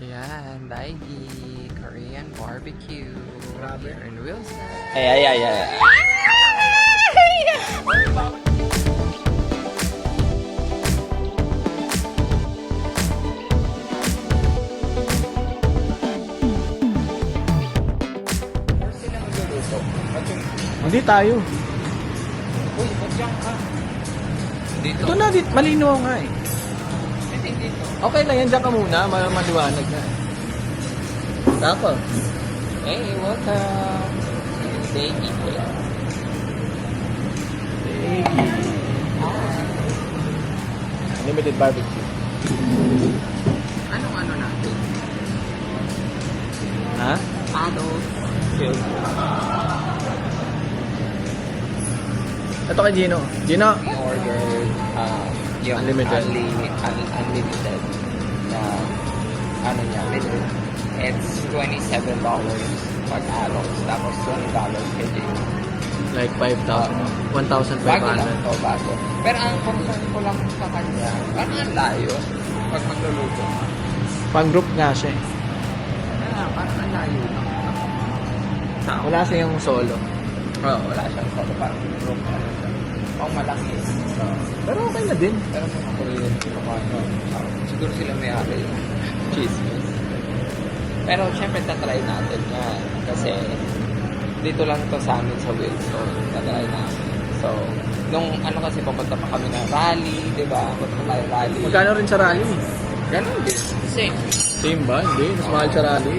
Ayan, Daigi, Korean barbecue. Grabe. Here in Wilson. Ay. Hindi tayo. Uy, ba't dyan ka? Dito. Ito na, malinaw nga eh. Hindi dito. Okay lang yan, dyan ka muna. Maliwanag na. Tapos. Hey, welcome. Daigi. Unlimited barbecue. Anong ano natin? Ha? Adult. Ito kay Gino. Gino. We ordered yung Unlimited. unlimited na ano niya, menu. It's $27 pag adults, tapos $20 per day. Like 5,000. 1,500. Bago lang to, bago. Pero ang concern ko lang sa kanya, parang ang layo pag magluluto. Pang group nga siya eh. Parang ang layo lang. Wala siyang solo. Oo, wala siyang photo, parang group ano siya. Pang malaki. Pero okay na din. Pero kung ako rin siguro sila may ari yung chismis. Pero syempre tatry natin yan. Kasi dito lang to sa amin sa Wilson. Tatry natin. So, nung ano kasi papunta pa kami ng rally, di ba? Punta pa tayo rally. Magkano rin sa rally? Ganun din. Same. Same ba? Hindi. Mas mahal sa rally.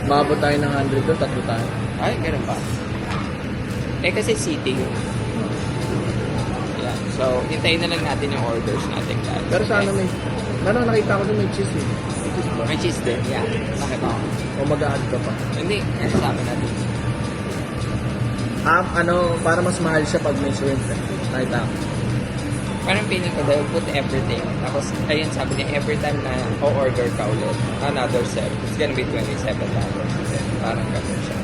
Mabot tayo ng 100 doon. Tatlo tayo. Ay, ganun ba? Eh kasi seating. Yeah. So, hintayin na lang natin yung orders natin guys. Pero sana may... Ano, nakita ko doon may cheese eh. May cheese ba? May cheese din. Yeah. Nakita ko. O mag-add ka pa. Hindi. Sabi natin. Para mas mahal siya pag may shrimp eh. Nakita ko. Parang feeling ko they'll put everything. Tapos, ayun, sabi niya, every time na o-order ka ulit, another set, it's gonna be $27. Parang ganun siya.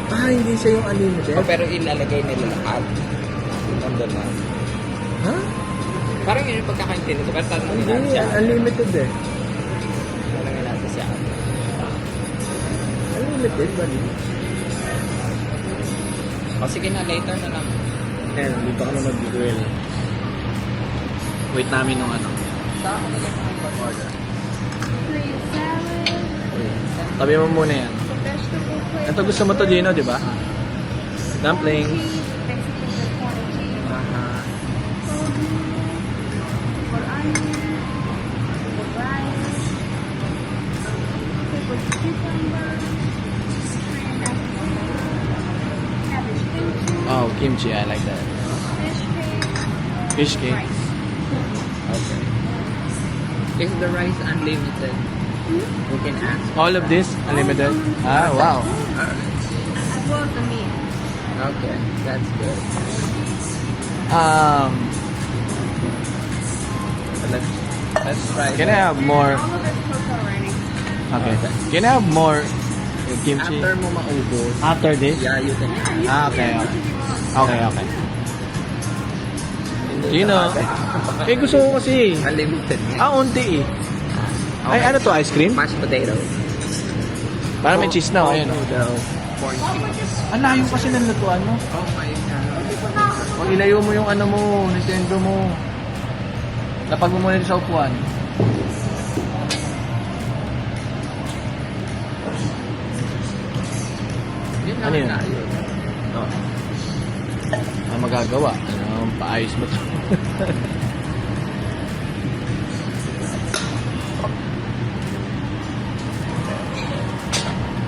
Hindi siya yung unlimited? Pero ilalagay nila lahat. Nandun na. Ha? Parang yun yung pagkakaintindi ko. Pero tanongin natin Hindi, siya. unlimited eh. Tanongin natin siya. Unlimited ba din? O sige na, later na lang. Ayan, dito kami mag-grill. Wait namin nung ano. Sa ako na lang mag-order. Green salad, Tabi mo muna yan. vegetable plate. Ito gusto mo to, Gino, di ba? Dumpling. Mexican pepperoni cheese, for onion, for rice, for cucumber, shrimp, cabbage kimchi, Oh, kimchi. I like that. fish cake, Fish cake. rice. Okay. Is the rice unlimited? We can ask. All of this, unlimited? Ah, wow. As well as the meat. Okay, that's good. Let's try. Can I have more? All of it's cooked already. Okay. Can I have more kimchi? After mo maubos, After this? yeah, you can ask. Okay. Okay. Gino. Gusto ko kasi. Unlimited nga. Unti eh. Ay, ano to? Ice cream? Mashed potato. Parang may cheese na. Ayun. Corn cheese. Ang layo kasi ng lutuan mo. Oh my God. Huwag ilayo mo yung ano mo, Nintendo mo. Lapag mo muna sa upuan. Yun Ano yun? lang na yun. Magagawa. Paayos mo to.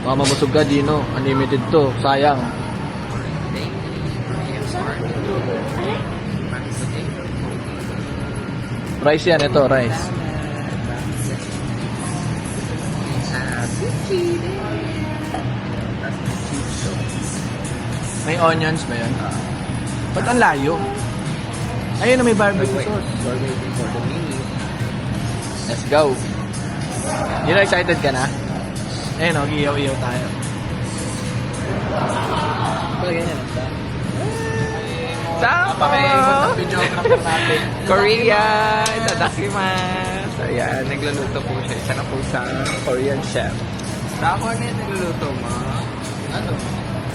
Baka mabusog ka, Gino. Unlimited to. Sayang. Thank you. Mashed potato. Rice yan. Ito, rice. Zucchini. May onions ba yan? Ba't ang layo? Ayun na may barbecue sauce. We're waiting for the mini. Let's go. You know, excited ka na? Ayun o, iyaw-iyaw tayo. Palagay niya lang siya. Tama! Videographer natin. Korea! Itadakimasu! So, ayan, nagluluto po siya. Isa na po sa Korean chef. Ako ano yung nagluluto mo? Ano?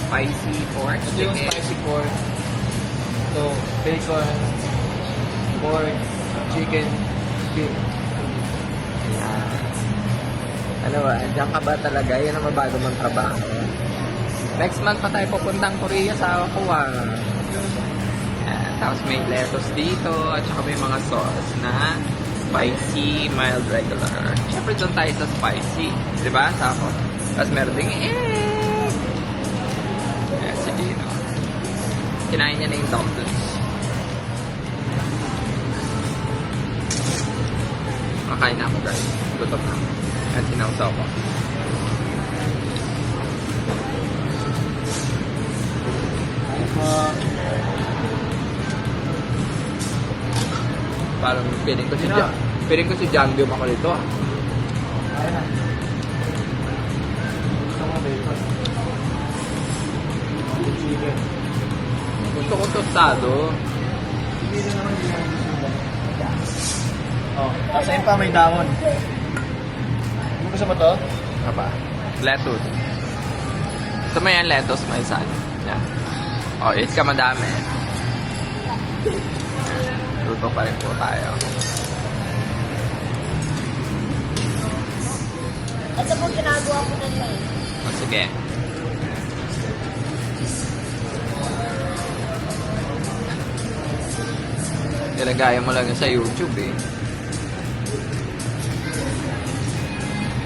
Spicy pork Ito yung chicken. spicy pork. So, bacon, pork, chicken, beef. Ayan. Ano ba? Diyan ka ba talaga? Yan ang mabago mong trabaho. Next month pa tayo pupuntang Korea sa Kuwa. Ayan. Tapos may lettuce dito at saka may mga sauce na spicy, mild, regular. Siyempre doon tayo sa spicy. Diba? Tapos meron ding egg. Ayan, sige. No? Kinain niya na yung dumplings. Makain na ako guys. Gutom na. At sinawsaw ko. Parang feeling ko si Sino? Feeling ko si John Bium ako dito. Ayun na. Gusto mo bacon? Chicken. Gusto ko tostado. Hindi na naman ginagawa. Oh, tapos ayun pa may dahon. Ano gusto mo to? Ano ba? Lettuce. Gusto mo yan lettuce, my son? Yan. Oh, eat ka madami. Luto pa rin po tayo. Ito po ginagawa ko na lang. O, sige. Nilagaya mo lang yun sa YouTube eh.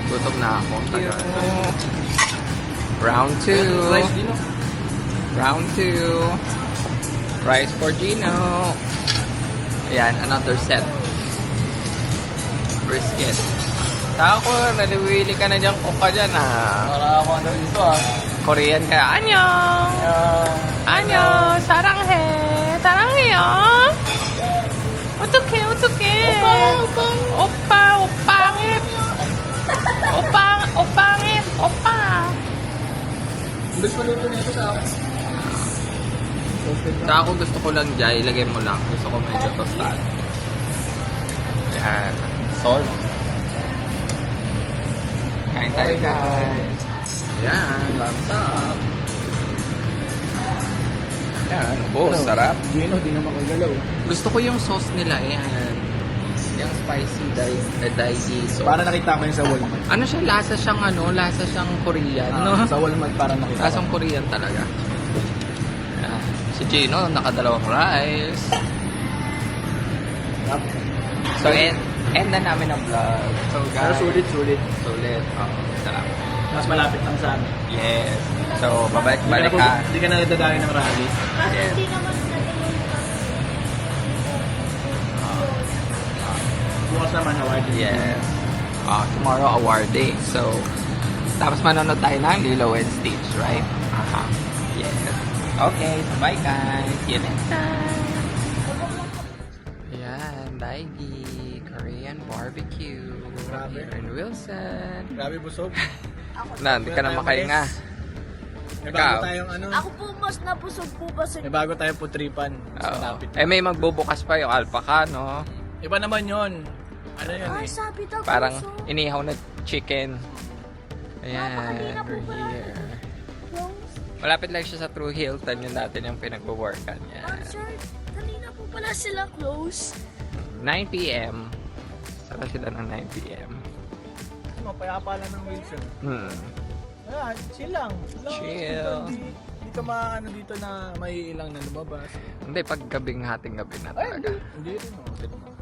Gutom na ako. Tagal. Round 2. Rice din, no? Round 2. Rice for Gino. Ayan, another set. Brisket. Tako, naliwili ka na dyan. Kuka dyan ah. Para ako ano dito ah. Korean ka. Annyeong! Annyeong! Saranghe! Sarangheyo! 어떡해, 어떡해! 오빠, 오빵it! 오빵it! 오빠! Gusto mo luto nito sa akin? Sa ako gusto ko lang dyan, ilagay mo lang. Gusto ko medyo tostado. Ayan. Salt. Kain tayo guys. Ayan. Thumbs up. Ayan. Oh, sarap. Gino, di na makagalaw. Gusto ko yung sauce nila. Ayan. Yung spicy daiji sauce. Para nakita ko yung sa Walmart. Ano siya? Lasa siyang Korean. No? Sa Walmart para nakita ko. Lasang Korean talaga. Ayan. Si Gino, nakadalawang rice. So, end na namin ang vlog. So, Pero guys. sulit. Sulit. Oh, sarap. Mas malapit lang sa amin. Yes. So, babalik ka. Hindi ka na nadadali ng rally. Kasi Yes. hindi naman natin Bukas naman, Hawaii. Yes. Tomorrow, award day. So, tapos manonood tayo ng Lilo and Stitch, right? Yes. Okay. So, bye guys. See you next time. Ayan. Daigi. Korean barbecue. Grabe. Here in Wilson. Grabe busog. Na, hindi ka na makahinga. May Ikaw? bago tayong ano. Ako po mas napusog po ba sa May bago tayong putripan. Mas Oo. malapit. Eh, may magbubukas pa yung alpaca, no? Iba naman yun. Ano yun Ay, eh. sabi daw Parang puso. inihaw na chicken. Ayan, Napakadina po we're pala. here. Close. Malapit lang siya sa True Hilton, yung dati yung pinagwo-workan. Ma'am, Yan. sir, kanina po pala sila close. 9 p.m. Saka sila ng 9 p.m. Ano, payapa lang ng Wilson. Ayan, chill lang. Chill. Hindi ka maano dito na may ilang na lumabas. Hindi, pag gabing hating gabi na Ay, talaga. hindi rin.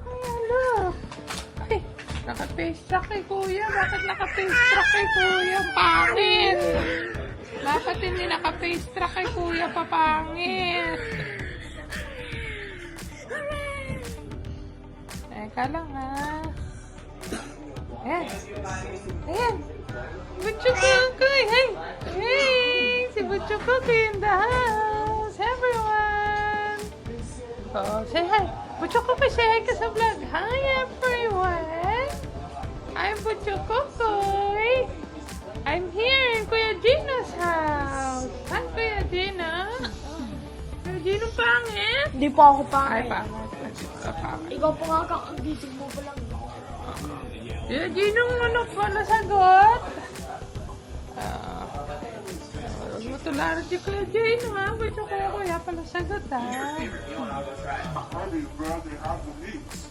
Hello! Ay, naka-face track kay kuya. Bakit naka-face track kay kuya? Pangit! Bakit hindi naka-face track kay kuya? Papangit! Teka lang ha. Ayan. Ayan. Butcho Kukoy. Hey! Hey! Si Butcho Kukoy in the house. Everyone! Oh, say hi. Butcho Kukoy, say hi ka sa vlog. Hi everyone! I'm Butcho Kukoy. I'm here in Kuya Gino's house. Hi, Kuya Gino. Kuya Gino pangit. Hindi pa ako Ay, pangit. pangit. Pangit. Ikaw pa nga kakagising mo pa lang. Kuya Ginong, ano pa nasagot? Huwag mo tularan si Kuya Ginong, ha? Ba't yung kuya pala sagot, ha?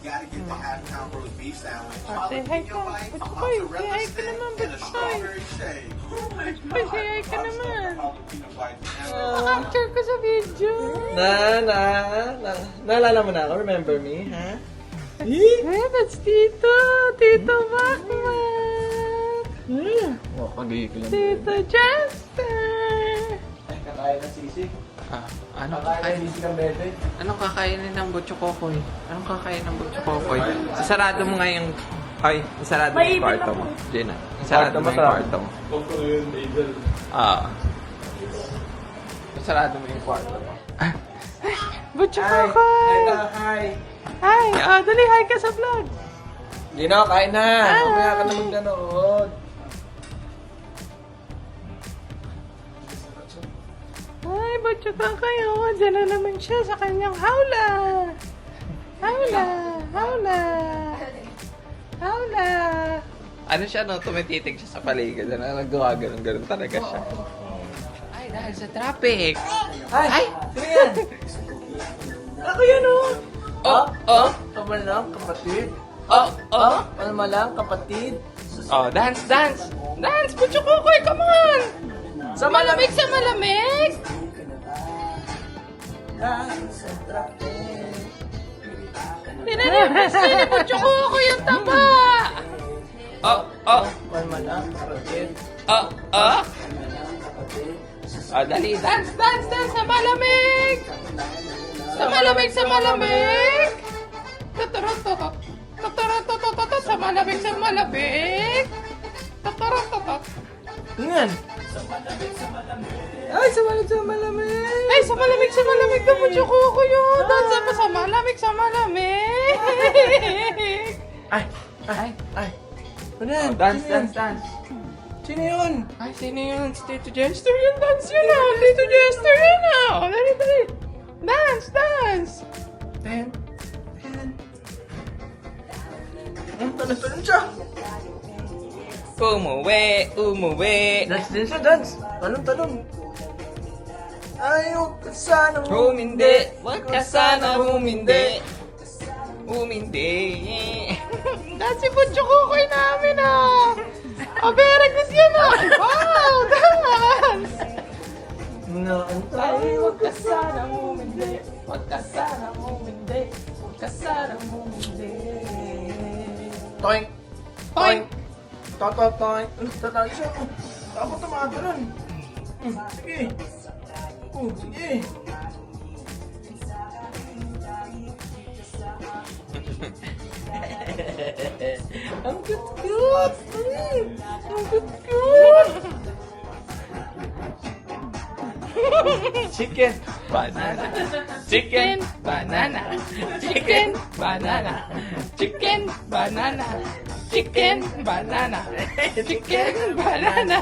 Gotta get the half pound roast beef sandwich. Say hi ka. Ba't ko? Say hi ka naman, ba't ko? Strawberry shake. Say hi ka naman. Nakakacture ko sa video. Naalala mo na ako? Remember me, ha? That's Tito. Tito Macmac. Oh, pag-iikilan. Tito Chester. Kakain na sisig. Ano Kakain na sisig ang bebe. Anong kakainin ng Butcho Kokoy? Anong kakainin ng Butcho Kokoy? Isarado mo nga yung... Ay, isarado mo yung kwarto mo. Gina, isarado mo yung kwarto mo. Isarado mo yung kwarto mo. Butcho Kokoy! Hi! Hi! Dali, hi ka sa vlog! Gino, kain na! Mamaya ka na magganood. Ay, Butcho Kokoy, dyan na naman siya sa kanyang hawla! Hawla! Hawla! Hawla! Ano siya, no? Tumititig siya sa paligid. Nagawa ganun talaga siya. Ay, dahil sa traffic! Ay! Sino yan? Ako yan, oh! Oh! Kamal lang, kapatid. Oh! Kalma lang, kapatid. Oh, dance! Dance, Butcho Kokoy, come on! Sa malamig! Tinanipis ni Butcho Kokoy yung taba! Oh! Kalma lang, kapatid. Oh! Dali, dance! Sa malamig! Sa malamig! Tatarantatat! Sa malamig! Tatarantatat! Ano yan? Ay, sa malamig! Ay, sa malamig na Butcho Kokoy yun! Dance pa sa malamig! Ay! Ano yan? Dance! Sino yun? Ay, sino yun? Si Tito Jester yun! Dance yun ah! Tito Jester yun ah! Dali! Dance! Ten. Talon siya. Umuwi! Dance din siya, dance. Talon. Ayaw ka sana Humindi! Huwag ka sana humindi! Dance si Butcho Kokoy namin ah! Very good yan ah! Wow! Dance! Ay, huwag ka sana humindi! Huwag ka sana humindi! Toink. Toink! Toink. Tatalo siya. Dapat tumatalan. Sige. Sige. Ang cute! Ang cute! Chicken. Banana. Chicken, banana. Chicken, banana. Chicken, banana. Chicken, banana. Chicken, banana.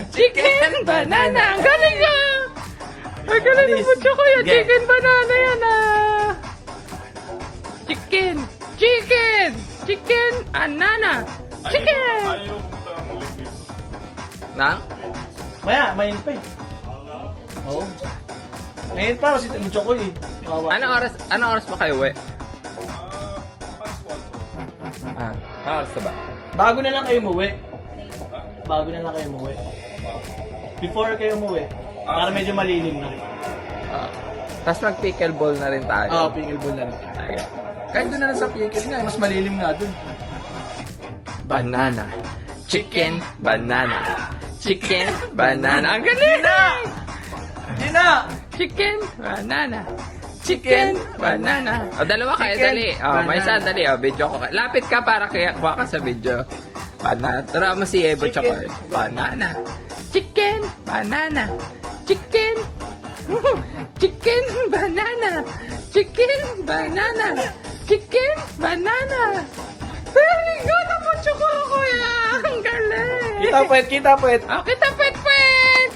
Chicken, banana. Ang galing ah! Ang galing ng Butcho Kokoy. Chicken, banana yan ah! Chicken, banana. Chicken! Na? Maya, mayin pa eh. Oo. Ngayon pa kasi Butcho Kokoy eh. Ano oras ba kayo, we? Ano oras na ba? Bago na lang kayo umuwi. Before kayo umuwi. Para medyo malilim na rin. Tapos mag-pickleball na rin tayo. Oo, pickleball na rin. Okay. Kahit doon na lang sa pickle nga, mas malilim nga doon. Banana. Chicken, banana. Chicken, banana. Ang galing! Hindi na! Chicken, banana. Chicken, banana. O, dalawa kayo, Chicken, dali. O, may isa, dali. O, video ko. Lapit ka para kaya kuha ka sa video. Banana. Tara mo si Evo Chocolate. Banana. Chicken, banana. Chicken. Chicken, banana. Chicken, banana. Chicken, banana. Very good ang Butcho Kokoy ah! Ang galing! Kita puwet. Oh, kita puwet!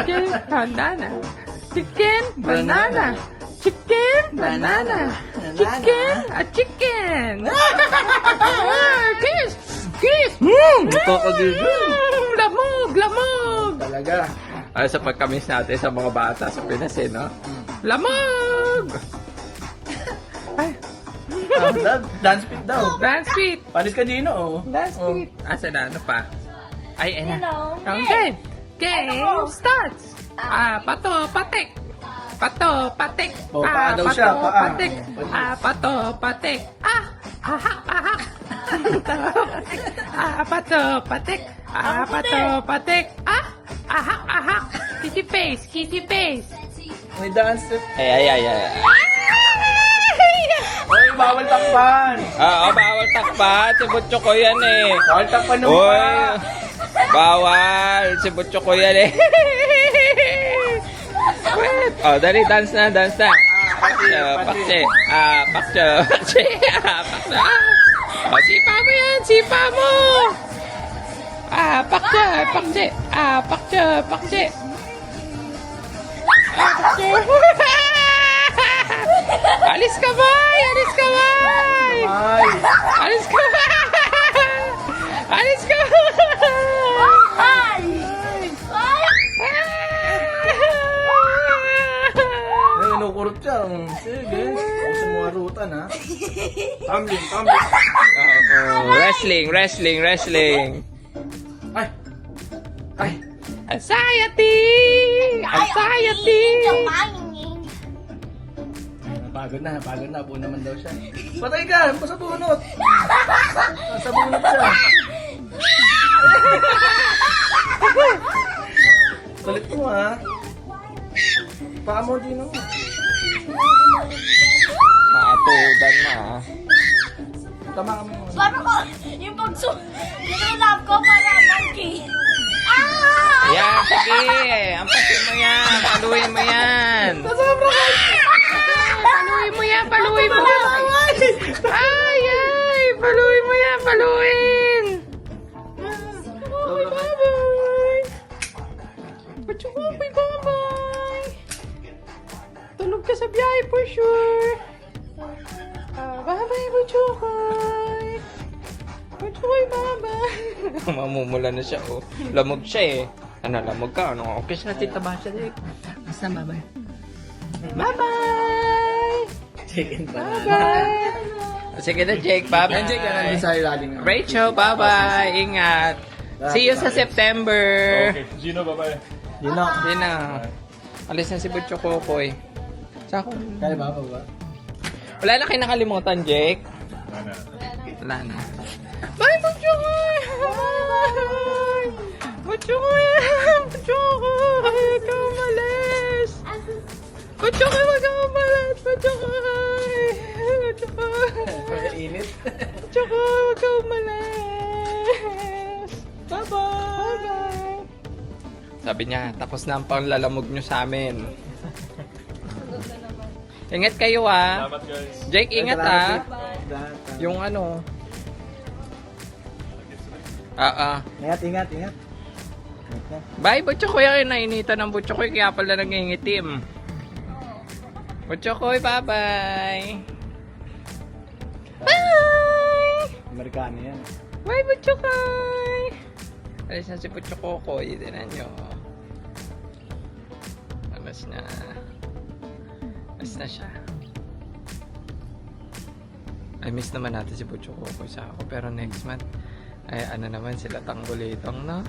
Chicken, banana. Chicken, banana. Chicken, banana. chicken! A chicken! Kiss! Kiss! Nakakagigil. Lamog! Lamog! Talaga. Ay, sa pagkamis natin sa mga bata sa Pinas, eh, no? Lamog! Ay, Dance fit daw. dance fit! Palis ka, Gino, oh. Dance Oh. fit! Asa na, ano pa? Ay, ano? Hello. Okay. Game starts! Pato, patik! Pato, patik! Oh, paa daw siya, pato, paa. patik! Pato, patik! Ahak, ahak! Pato, patik! Pato, patik! Ahak, ahak! Kissy face, kissy face! May dance fit. Ay. Oy, bawal takpan. Bawal takpan. Si Butcho ko yan eh. Bawal takpan ng Uy, pa. bawal. Si Butcho ko yan eh. Wait. Dali, dance na, dance na. Pakse. Pakse. Pakse. Sipa mo yan, sipa mo. Pakse. Pakse. Pakse. Pakse. Alis ka, boy! Alis ka, boy! Ay. Alis ka, boy! Alis ka, Ay! Ay! Ay, inukurot siya. Sige. Ako sa mga rutan, ha. Tumbling. Wrestling. Ay. Ay. Anxiety! Pagod na. Buo naman daw siya. Patay ka! Sa bunot! Sa bunot siya. Kulit mo, ha? Paa mo, Gino. Matudan na. Tama ka mo. Paano ko? Yung yung ko para monkey. Yan, sige. Ampasin mo yan. Paluin mo yan. Paluin mo. Ay. Paluin mo yan, paluin. Bye-bye. Bye-bye. Tulog ka sa biyahe for sure. Bye-bye, Butchokoy. Butchokoy, bye-bye. Mamumula na siya, oh. Lamog siya, eh. Ano, lamog ka? Ano? Okay siya, tita ba siya, Jake? Basta, bye-bye. Bye-bye! Chicken banana. Bye-bye! Sige na, Jake. Bye-bye. Jake, nandun sa ilalim. Rachel, bye-bye. Ingat. See you sa September. Gino. Hindi na. Alis na si Butchokoy. Sako. Kaya ba? Baba? Wala na kayo nakalimutan, Jake? Wala na. Bye, Butchokoy! Bye! Butchokoy! Butchokoy! Huwag ka umalis! Butchokoy, huwag ka umalis! Butchokoy! Butchokoy! Init. Butchokoy, huwag ka umalis! Bye-bye! Bye-bye! Sabi niya, tapos na ang panglalamog nyo sa amin. Ingat kayo, ah. Salamat guys. Jake, ingat, ah. Yung ano. Ingat. Bye, Butchokoy. Ay, nainitan ng Butchokoy, kaya pala nangingitim. Butchokoy, bye-bye. Bye! Amerikano yan. Bye, Butchokoy! Alis na si Butchokoy. Tinan nyo. Alas na. Alis na siya. I miss naman natin si Butchokoy sa ako. Pero next month, ay ano naman sila tanggulitong, no?